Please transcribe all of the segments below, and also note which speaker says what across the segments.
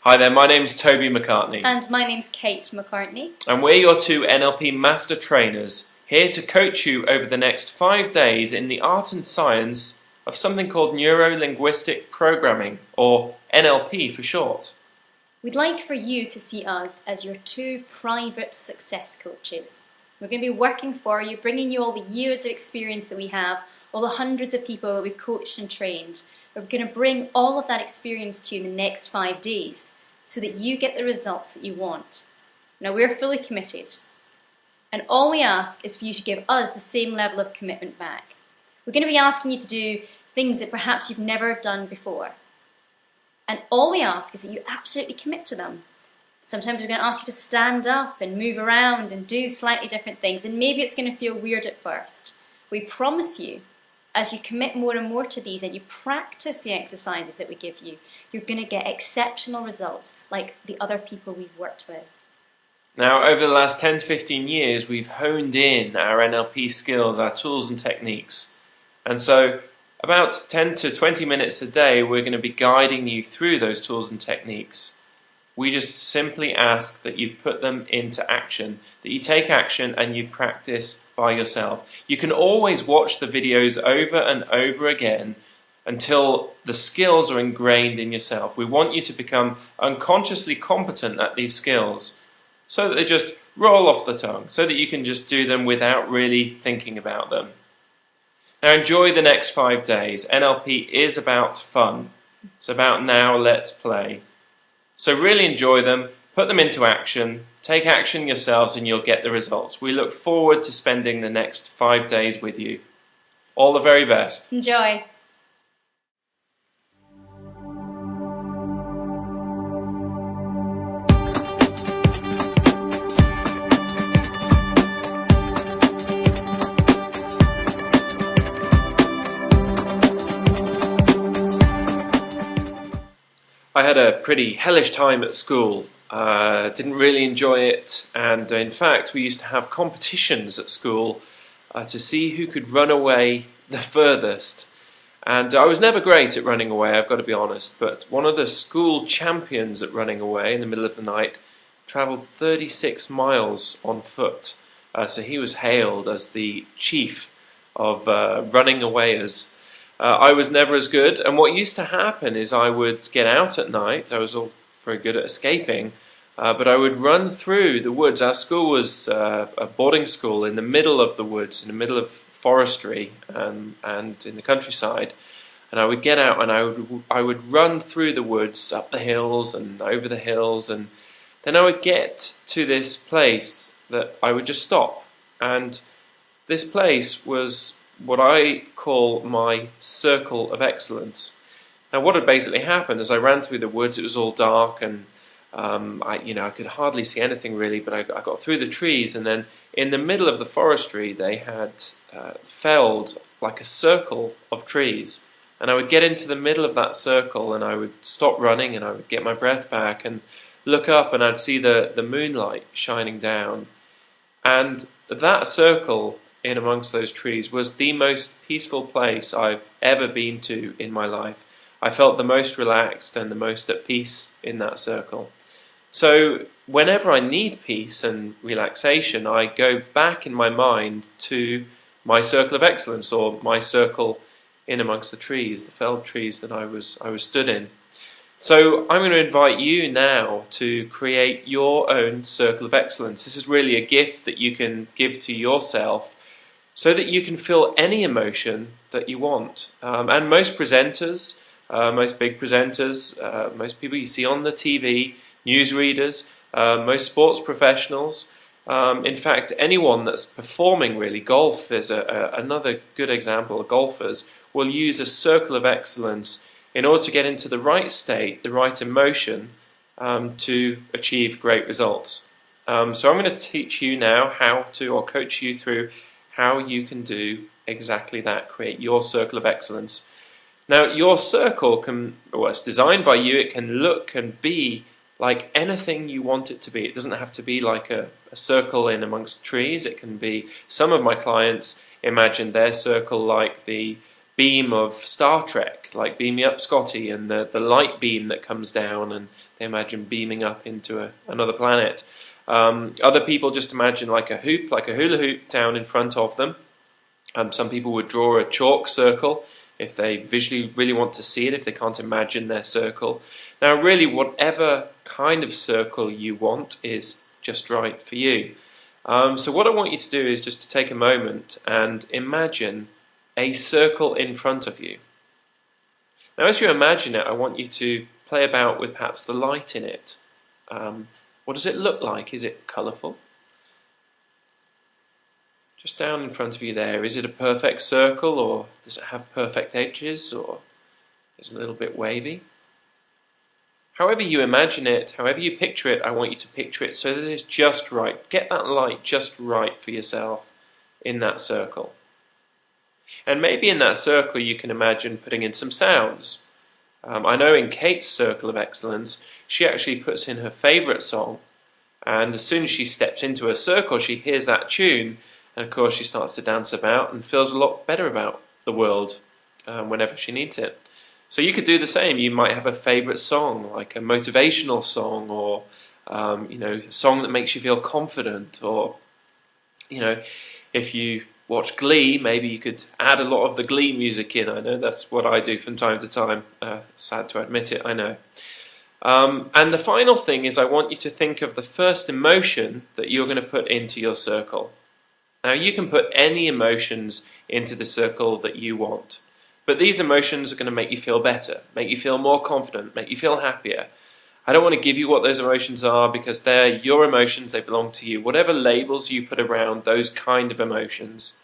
Speaker 1: Hi there, my name's Toby McCartney.
Speaker 2: And my name's Kate McCartney.
Speaker 1: And we're your two NLP Master Trainers, here to coach you over the next 5 days in the art and science of something called Neuro-Linguistic Programming, or NLP for short.
Speaker 2: We'd like for you to see us as your two private success coaches. We're going to be working for you, bringing you all the years of experience that we have, all the hundreds of people that we've coached and trained. We're going to bring all of that experience to you in the next 5 days so that you get the results that you want. Now, we're fully committed, and all we ask is for you to give us the same level of commitment back. We're going to be asking you to do things that perhaps you've never done before, and all we ask is that you absolutely commit to them. Sometimes we're going to ask you to stand up and move around and do slightly different things, and maybe it's going to feel weird at first. We promise you, as you commit more and more to these and you practice the exercises that we give you, you're going to get exceptional results like the other people we've worked with.
Speaker 1: Now, over the last 10 to 15 years, we've honed in our NLP skills, our tools and techniques. And so, about 10 to 20 minutes a day, we're going to be guiding you through those tools and techniques. We just simply ask that you put them into action, that you take action and you practice by yourself. You can always watch the videos over and over again until the skills are ingrained in yourself. We want you to become unconsciously competent at these skills so that they just roll off the tongue, so that you can just do them without really thinking about them. Now, enjoy the next 5 days. NLP is about fun. It's about now let's play. So really enjoy them, put them into action, take action yourselves and you'll get the results. We look forward to spending the next 5 days with you. All the very best.
Speaker 2: Enjoy.
Speaker 1: I had a pretty hellish time at school. Didn't really enjoy it, and in fact we used to have competitions at school to see who could run away the furthest. And I was never great at running away, I've got to be honest, but one of the school champions at running away in the middle of the night travelled 36 miles on foot. So he was hailed as the chief of running awayers. I was never as good, and what used to happen is I would get out at night. I was all very good at escaping, but I would run through the woods. Our school was a boarding school in the middle of the woods, in the middle of forestry and in the countryside. And I would get out and I would run through the woods, up the hills and over the hills, and then I would get to this place that I would just stop. And this place was what I call my circle of excellence. Now, what had basically happened as I ran through the woods, it was all dark and I could hardly see anything really, but I got through the trees, and then in the middle of the forestry they had felled like a circle of trees, and I would get into the middle of that circle and I would stop running and I would get my breath back and look up and I'd see the moonlight shining down, and that circle in amongst those trees was the most peaceful place I've ever been to in my life. I felt the most relaxed and the most at peace in that circle. So whenever I need peace and relaxation, I go back in my mind to my circle of excellence, or my circle in amongst the trees, the felled trees that I was stood in. So I'm going to invite you now to create your own circle of excellence. This is really a gift that you can give to yourself, so that you can feel any emotion that you want. And most presenters, most big presenters, most people you see on the TV, newsreaders, most sports professionals, in fact anyone that's performing really, golf is another good example of golfers, will use a circle of excellence in order to get into the right state, the right emotion, to achieve great results. So I'm going to teach you now how to, or coach you through how you can do exactly that, create your circle of excellence. Now, your circle it's designed by you, it can look and be like anything you want it to be. It doesn't have to be like a circle in amongst trees. It can be, some of my clients imagine their circle like the beam of Star Trek, like Beam Me Up Scotty, and the light beam that comes down, and they imagine beaming up into another planet. Other people just imagine like a hoop, like a hula hoop down in front of them. Some people would draw a chalk circle if they visually really want to see it, if they can't imagine their circle. Now really, whatever kind of circle you want is just right for you. So what I want you to do is just to take a moment and imagine a circle in front of you. Now as you imagine it, I want you to play about with perhaps the light in it. What does it look like? Is it colourful? Just down in front of you there, is it a perfect circle, or does it have perfect edges, or is it a little bit wavy? However you imagine it, however you picture it, I want you to picture it so that it's just right. Get that light just right for yourself in that circle. And maybe in that circle you can imagine putting in some sounds. I know in Kate's Circle of Excellence, she actually puts in her favourite song, and as soon as she steps into a circle, she hears that tune, and of course she starts to dance about and feels a lot better about the world whenever she needs it. So you could do the same. You might have a favourite song, like a motivational song, or a song that makes you feel confident, or if you watch Glee, maybe you could add a lot of the Glee music in. I know that's what I do from time to time. Sad to admit it, I know. And the final thing is I want you to think of the first emotion that you're going to put into your circle. Now you can put any emotions into the circle that you want, but these emotions are going to make you feel better, make you feel more confident, make you feel happier. I don't want to give you what those emotions are because they're your emotions, they belong to you. Whatever labels you put around those kind of emotions.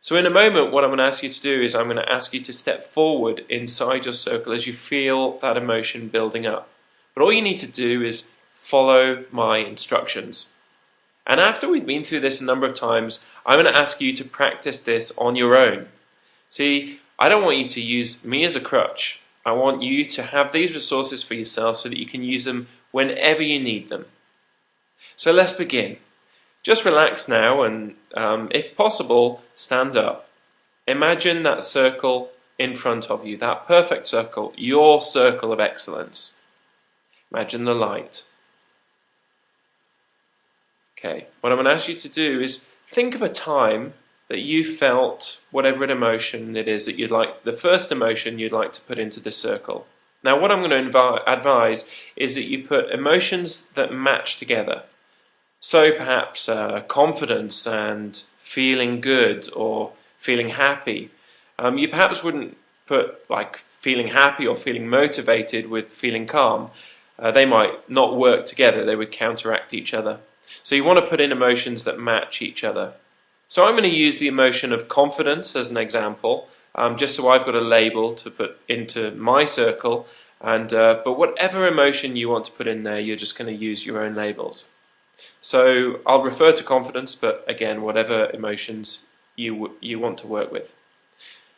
Speaker 1: So in a moment, what I'm going to ask you to do is I'm going to ask you to step forward inside your circle as you feel that emotion building up. But all you need to do is follow my instructions. And after we've been through this a number of times, I'm going to ask you to practice this on your own. See, I don't want you to use me as a crutch. I want you to have these resources for yourself so that you can use them whenever you need them. So let's begin. Just relax now and, if possible, stand up. Imagine that circle in front of you, that perfect circle, your circle of excellence. Imagine the light. Okay, what I'm going to ask you to do is think of a time that you felt whatever emotion it is that you'd like, the first emotion you'd like to put into the circle. Now what I'm going to advise is that you put emotions that match together. So perhaps confidence and feeling good or feeling happy. You perhaps wouldn't put like feeling happy or feeling motivated with feeling calm. They might not work together, they would counteract each other. So you want to put in emotions that match each other. So I'm going to use the emotion of confidence as an example, just so I've got a label to put into my circle. But whatever emotion you want to put in there, you're just going to use your own labels. So I'll refer to confidence, but again, whatever emotions you want to work with.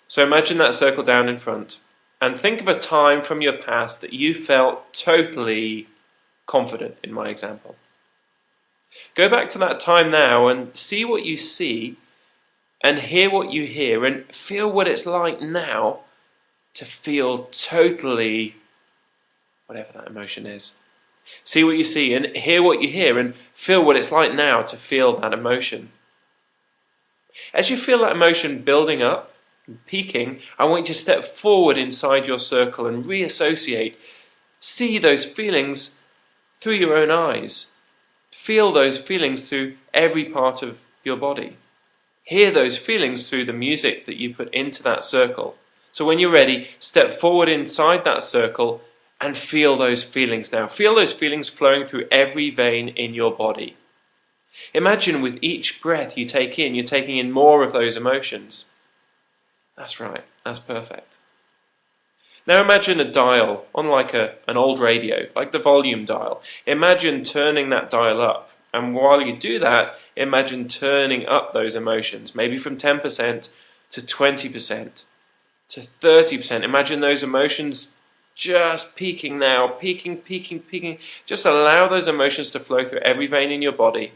Speaker 1: So imagine that circle down in front, and think of a time from your past that you felt totally confident, in my example. Go back to that time now and see what you see and hear what you hear and feel what it's like now to feel totally whatever that emotion is. See what you see and hear what you hear and feel what it's like now to feel that emotion. As you feel that emotion building up and peaking, I want you to step forward inside your circle and reassociate. See those feelings through your own eyes. Feel those feelings through every part of your body. Hear those feelings through the music that you put into that circle. So when you're ready, step forward inside that circle and feel those feelings now. Feel those feelings flowing through every vein in your body. Imagine with each breath you take in, you're taking in more of those emotions. That's right, that's perfect. Now imagine a dial on like an old radio, like the volume dial. Imagine turning that dial up. And while you do that, imagine turning up those emotions, maybe from 10% to 20%, to 30%. Imagine those emotions just peaking now, peaking. Just allow those emotions to flow through every vein in your body.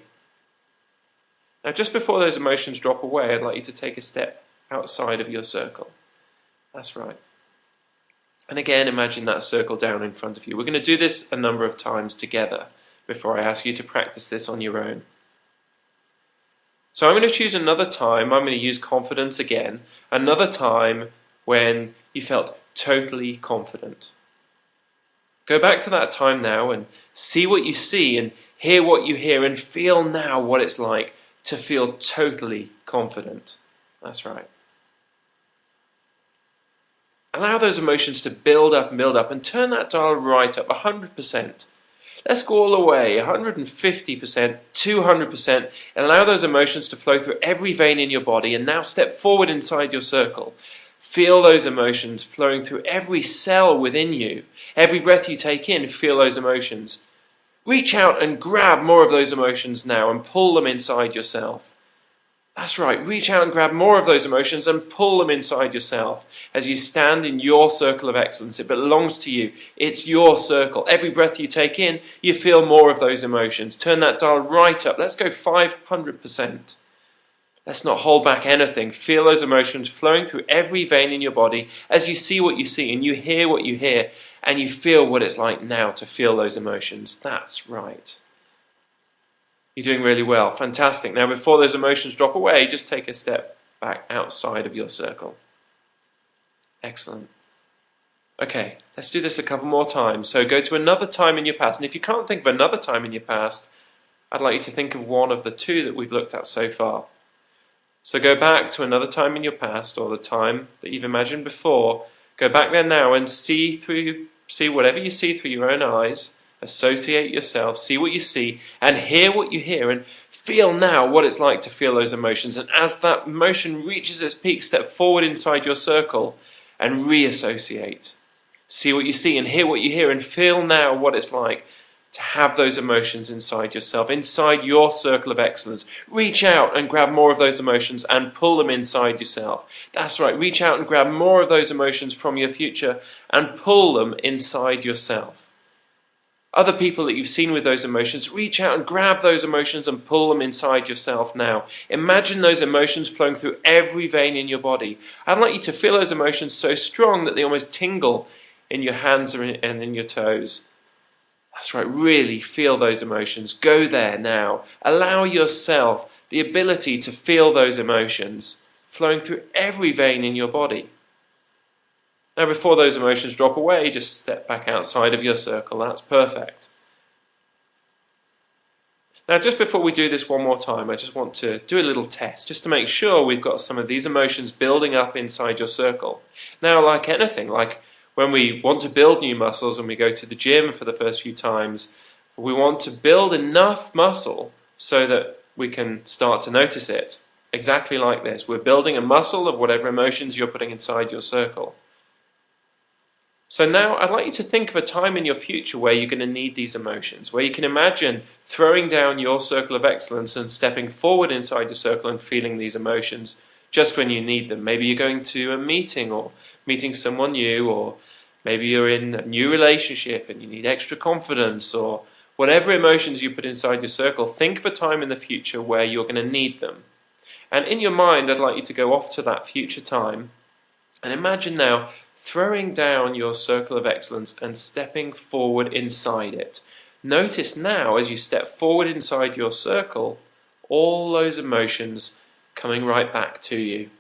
Speaker 1: Now just before those emotions drop away, I'd like you to take a step outside of your circle. That's right. And again, imagine that circle down in front of you. We're going to do this a number of times together before I ask you to practice this on your own. So I'm going to choose another time. I'm going to use confidence again. Another time when you felt totally confident. Go back to that time now and see what you see and hear what you hear and feel now what it's like to feel totally confident. That's right. Allow those emotions to build up and turn that dial right up 100%. Let's go all the way, 150%, 200%, and allow those emotions to flow through every vein in your body. And now step forward inside your circle. Feel those emotions flowing through every cell within you. Every breath you take in, feel those emotions. Reach out and grab more of those emotions now and pull them inside yourself. That's right, reach out and grab more of those emotions and pull them inside yourself as you stand in your circle of excellence. It belongs to you. It's your circle. Every breath you take in, you feel more of those emotions. Turn that dial right up. Let's go 500%. Let's not hold back anything. Feel those emotions flowing through every vein in your body as you see what you see and you hear what you hear and you feel what it's like now to feel those emotions. That's right. You're doing really well. Fantastic. Now, before those emotions drop away, just take a step back outside of your circle. Excellent. Okay, let's do this a couple more times. So go to another time in your past. And if you can't think of another time in your past, I'd like you to think of one of the two that we've looked at so far. So go back to another time in your past, or the time that you've imagined before. Go back there now and see whatever you see through your own eyes. Associate yourself, see what you see, and hear what you hear, and feel now what it's like to feel those emotions. And as that emotion reaches its peak, step forward inside your circle and reassociate. See what you see and hear what you hear, and feel now what it's like to have those emotions inside yourself, inside your circle of excellence. Reach out and grab more of those emotions and pull them inside yourself. That's right, reach out and grab more of those emotions from your future and pull them inside yourself. Other people that you've seen with those emotions, reach out and grab those emotions and pull them inside yourself now. Imagine those emotions flowing through every vein in your body. I'd like you to feel those emotions so strong that they almost tingle in your hands and in your toes. That's right, really feel those emotions. Go there now. Allow yourself the ability to feel those emotions flowing through every vein in your body. Now, before those emotions drop away, just step back outside of your circle. That's perfect. Now, just before we do this one more time, I just want to do a little test, just to make sure we've got some of these emotions building up inside your circle. Now, like anything, like when we want to build new muscles and we go to the gym for the first few times, we want to build enough muscle so that we can start to notice it. Exactly like this. We're building a muscle of whatever emotions you're putting inside your circle. So now I'd like you to think of a time in your future where you're going to need these emotions, where you can imagine throwing down your circle of excellence and stepping forward inside your circle and feeling these emotions just when you need them. Maybe you're going to a meeting or meeting someone new, or maybe you're in a new relationship and you need extra confidence, or whatever emotions you put inside your circle. Think of a time in the future where you're going to need them. And in your mind, I'd like you to go off to that future time and imagine now throwing down your circle of excellence and stepping forward inside it. Notice now as you step forward inside your circle, all those emotions coming right back to you.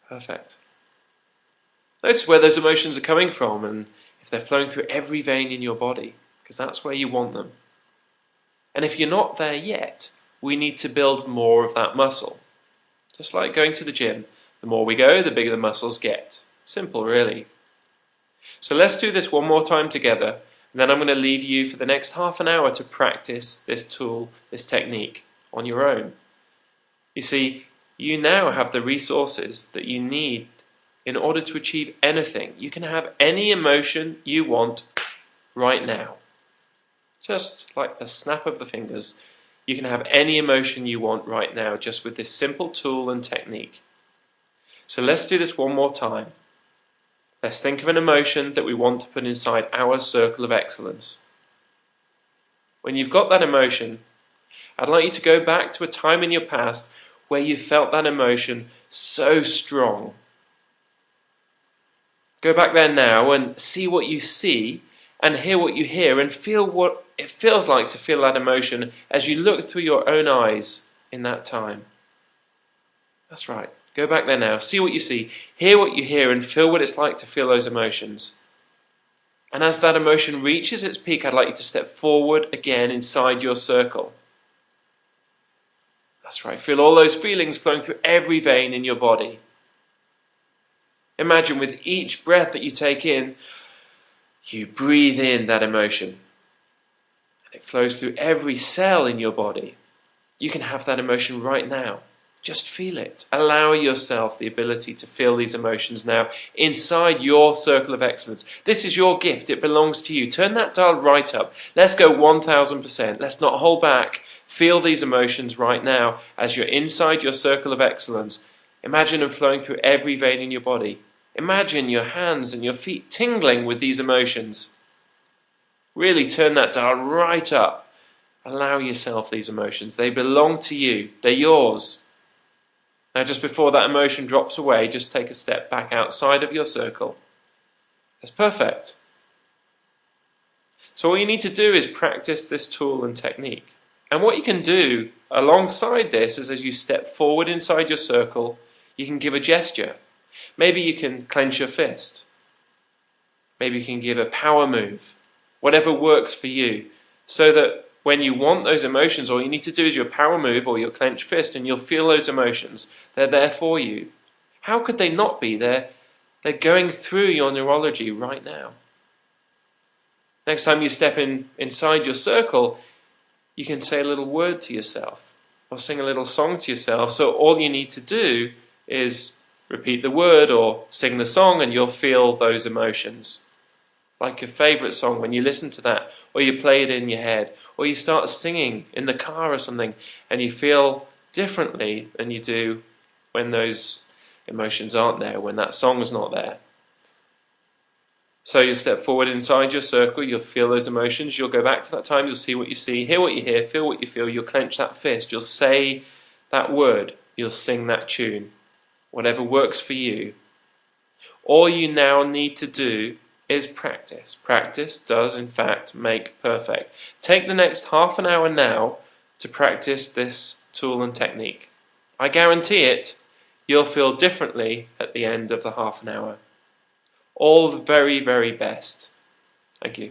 Speaker 1: Perfect. Notice where those emotions are coming from and if they're flowing through every vein in your body, because that's where you want them. And if you're not there yet, we need to build more of that muscle. Just like going to the gym. The more we go, the bigger the muscles get. Simple, really. So let's do this one more time together, and then I'm going to leave you for the next half an hour to practice this tool, this technique, on your own. You see, you now have the resources that you need in order to achieve anything. You can have any emotion you want right now. Just like the snap of the fingers, you can have any emotion you want right now just with this simple tool and technique. So let's do this one more time. Let's think of an emotion that we want to put inside our circle of excellence. When you've got that emotion, I'd like you to go back to a time in your past where you felt that emotion so strong Go back there now and see what you see and hear what you hear and feel what it feels like to feel that emotion as you look through your own eyes in that time. That's right. Go back there now. See what you see, hear what you hear, and feel what it's like to feel those emotions. And as that emotion reaches its peak, I'd like you to step forward again inside your circle. That's right. Feel all those feelings flowing through every vein in your body. Imagine with each breath that you take in, you breathe in that emotion. And it flows through every cell in your body. You can have that emotion right now. Just feel it. Allow yourself the ability to feel these emotions now inside your circle of excellence. This is your gift. It belongs to you. Turn that dial right up. Let's go 1000%. Let's not hold back. Feel these emotions right now as you're inside your circle of excellence. Imagine them flowing through every vein in your body. Imagine your hands and your feet tingling with these emotions. Really turn that dial right up. Allow yourself these emotions. They belong to you. They're yours. Now, just before that emotion drops away, just take a step back outside of your circle. That's perfect. So all you need to do is practice this tool and technique. And what you can do alongside this is as you step forward inside your circle, you can give a gesture. Maybe you can clench your fist. Maybe you can give a power move. Whatever works for you, so that when you want those emotions, all you need to do is your power move or your clenched fist, and you'll feel those emotions. They're there for you. How could they not be there? They're going through your neurology right now. Next time you step inside your circle, you can say a little word to yourself or sing a little song to yourself. So all you need to do is repeat the word or sing the song, and you'll feel those emotions. Like your favourite song, when you listen to that, or you play it in your head, or you start singing in the car or something, and you feel differently than you do when those emotions aren't there, when that song's not there. So you'll step forward inside your circle, you'll feel those emotions, you'll go back to that time, you'll see what you see, hear what you hear, feel what you feel, you'll clench that fist, you'll say that word, you'll sing that tune. Whatever works for you. All you now need to do is practice. Practice does in fact make perfect. Take the next half an hour now to practice this tool and technique. I guarantee it, you'll feel differently at the end of the half an hour. All the very, very best. Thank you.